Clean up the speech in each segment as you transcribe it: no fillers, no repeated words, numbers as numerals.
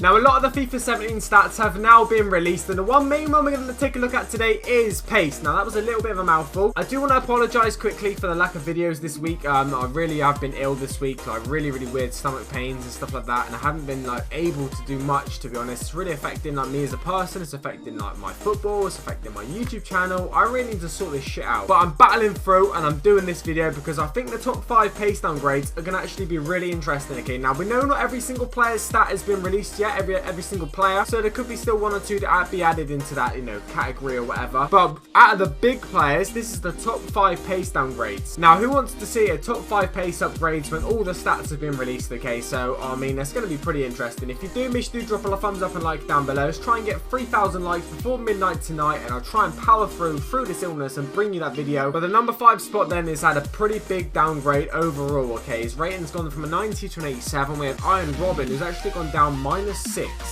Now, a lot of the FIFA 17 stats have now been released, and the main one we're going to take a look at today is pace. Now, that was a little bit of a mouthful. I do want to apologise quickly for the lack of videos this week. I really have been ill this week, like really weird stomach pains and stuff like that, and I haven't been like able to do much, to be honest. It's really affecting like me as a person. It's affecting like my football. It's affecting my YouTube channel. I really need to sort this shit out. But I'm battling through, and I'm doing this video because I think the top 5 pace downgrades are going to actually be really interesting. Okay, now we know not every single player's stat has been released yet, every single player, so there could be still 1 or 2 that be added into that, you know, category or whatever. But out of the big players, this is the top 5 pace downgrades. Now, who wants to see a top 5 pace upgrades when all the stats have been released? Okay, so I mean, that's going to be pretty interesting. If you do miss, do drop a thumbs up and like down below. Let's try and get 3,000 likes before midnight tonight, and I'll try and power through this illness and bring you that video. But the number 5 spot then has had a pretty big downgrade overall. Okay, his rating's gone from a 90 to an 87. We have Arjen Robben, who's actually gone down -6.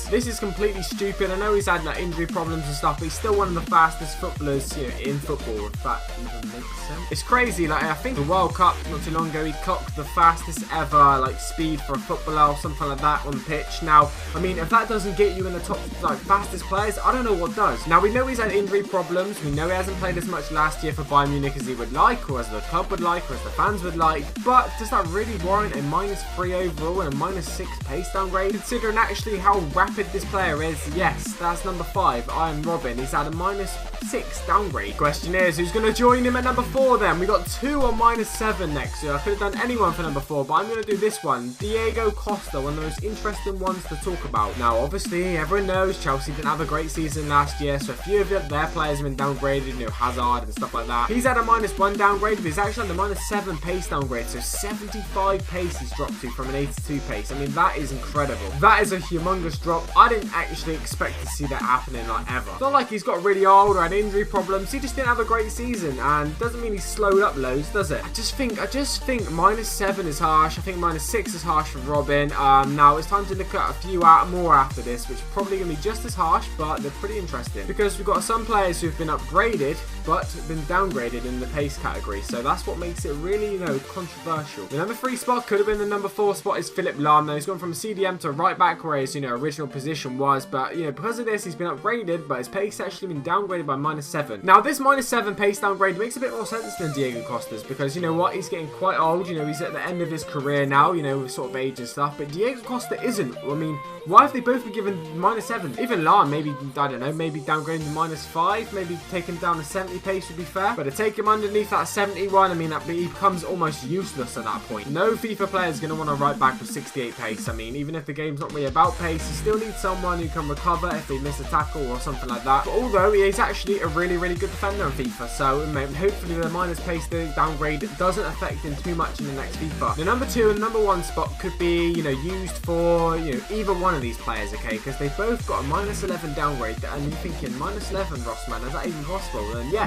This is completely stupid. I know he's had like injury problems and stuff, but he's still one of the fastest footballers, you know, in football. If that even makes sense. It's crazy. Like, I think the World Cup not too long ago, he clocked the fastest ever like speed for a footballer or something like that on the pitch. Now, I mean, if that doesn't get you in the top like fastest players, I don't know what does. Now, we know he's had injury problems. We know he hasn't played as much last year for Bayern Munich as he would like, or as the club would like, or as the fans would like. But does that really warrant a -3 overall and a -6 pace downgrade? Considering actually how rapid this player is, yes, that's number 5, Arjen Robben. He's had a -6 downgrade. Question is, who's going to join him at number 4 then? We got 2 on -7 next. So I could have done anyone for number 4, but I'm going to do this one. Diego Costa, one of the most interesting ones to talk about. Now, obviously, everyone knows Chelsea didn't have a great season last year, so a few of their players have been downgraded, you know, Hazard and stuff like that. He's had a -1 downgrade, but he's actually had a -7 pace downgrade, so 75 pace he's dropped to from an 82 pace. I mean, that is incredible. That is a humongous drop. I didn't actually expect to see that happening like ever. It's not like he's got really old or had injury problems. He just didn't have a great season, and doesn't mean he's slowed up loads, does it? I just think -7 is harsh. I think -6 is harsh for Robben. Now it's time to look at a few more after this, which are probably going to be just as harsh, but they're pretty interesting because we've got some players who've been upgraded but been downgraded in the pace category, so that's what makes it really, you know, controversial. The number 3 spot could have been the number 4 spot is Philipp Lahm. Now, he's gone from a CDM to right back where his, you know, original position was, but, you know, because of this, he's been upgraded, but his pace actually been downgraded by -7. Now, this -7 pace downgrade makes a bit more sense than Diego Costa's, because, you know what, he's getting quite old, you know, he's at the end of his career now, you know, with sort of age and stuff, but Diego Costa isn't. I mean, why have they both been given -7? Even Lahm, maybe, I don't know, maybe downgrading to -5, maybe taking down a 70 pace would be fair, but to take him underneath that 71, I mean, he becomes almost useless at that point. No FIFA player is going to want to right back with 68 pace. I mean, even if the game's not really about pace, you still need someone who can recover if they miss a tackle or something like that. But although he is actually a really good defender in FIFA, so hopefully the -pace downgrade doesn't affect him too much in the next FIFA. The number 2 and number 1 spot could be, you know, used for, you know, either one of these players, okay, because they both got a -11 downgrade, and you're thinking, -11, Rossman, is that even possible? And yes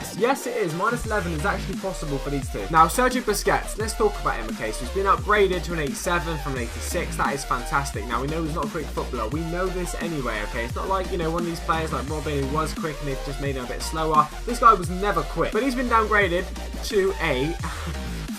it is, -11 is actually possible for these two. Now, Sergio Busquets, let's talk about him, okay, so he's been upgraded to an 87 from an 86, that is fantastic. Now, we know he's not a quick footballer, we know this anyway, okay, it's not like, you know, one of these players like Robben who was quick and they've just made him a bit slower. This guy was never quick, but he's been downgraded to a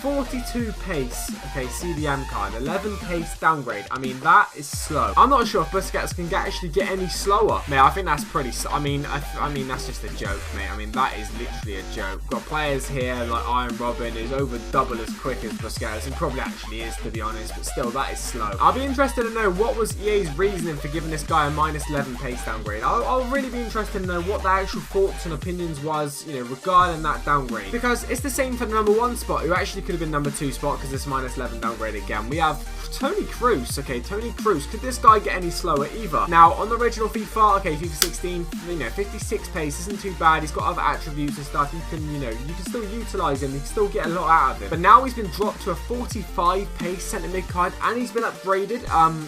42 pace, okay, CDM card, 11 pace downgrade. I mean, that is slow. I'm not sure if Busquets can actually get any slower. Mate, I think that's pretty, I mean, that's just a joke, mate. I mean, that is literally a joke. We've got players here like Arjen Robben who's over double as quick as Busquets, and probably actually is, to be honest, but still, that is slow. I'll be interested to know what was EA's reasoning for giving this guy a -11 pace downgrade. I'll really be interested to know what the actual thoughts and opinions was, you know, regarding that downgrade, because it's the same for the number 1 spot, who actually could have been number 2 spot, because it's -11 downgrade again. We have Toni Kroos. Okay, Toni Kroos. Could this guy get any slower either? Now, on the original FIFA, okay, FIFA 16, you know, 56 pace isn't too bad. He's got other attributes and stuff. You can, you know, you can still utilize him. You can still get a lot out of him. But now he's been dropped to a 45 pace centre mid card, and he's been upgraded.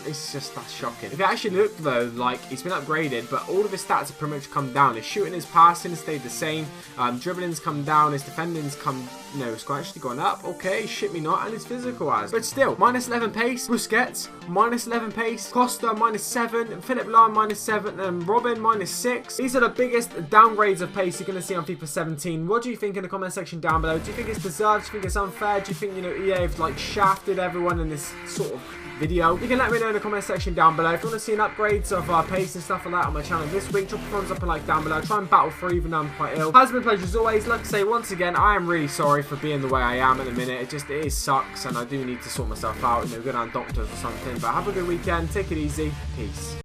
It's just, that's shocking. If you actually look though, like, he's been upgraded, but all of his stats have pretty much come down. His shooting, his passing stayed the same. Dribbling's come down. His defending's come, no, it's actually gone up. Okay, shit me not, and his physical has. But still, -11 pace. Busquets, -11 pace. Costa, -7. Philipp Lahm, -7. And Robben, -6. These are the biggest downgrades of pace you're going to see on FIFA 17. What do you think in the comment section down below? Do you think it's deserved? Do you think it's unfair? Do you think, you know, EA have, like, shafted everyone in this sort of video. You can let me know in the comment section down below if you want to see an upgrades of pace and stuff like that on my channel this week. Drop a thumbs up and like down below. Try and battle through even though I'm quite ill. Has been a pleasure as always. Like I say, once again, I am really sorry for being the way I am at the minute. It is sucks, and I do need to sort myself out, go down doctors or something. But have a good weekend. Take it easy. Peace.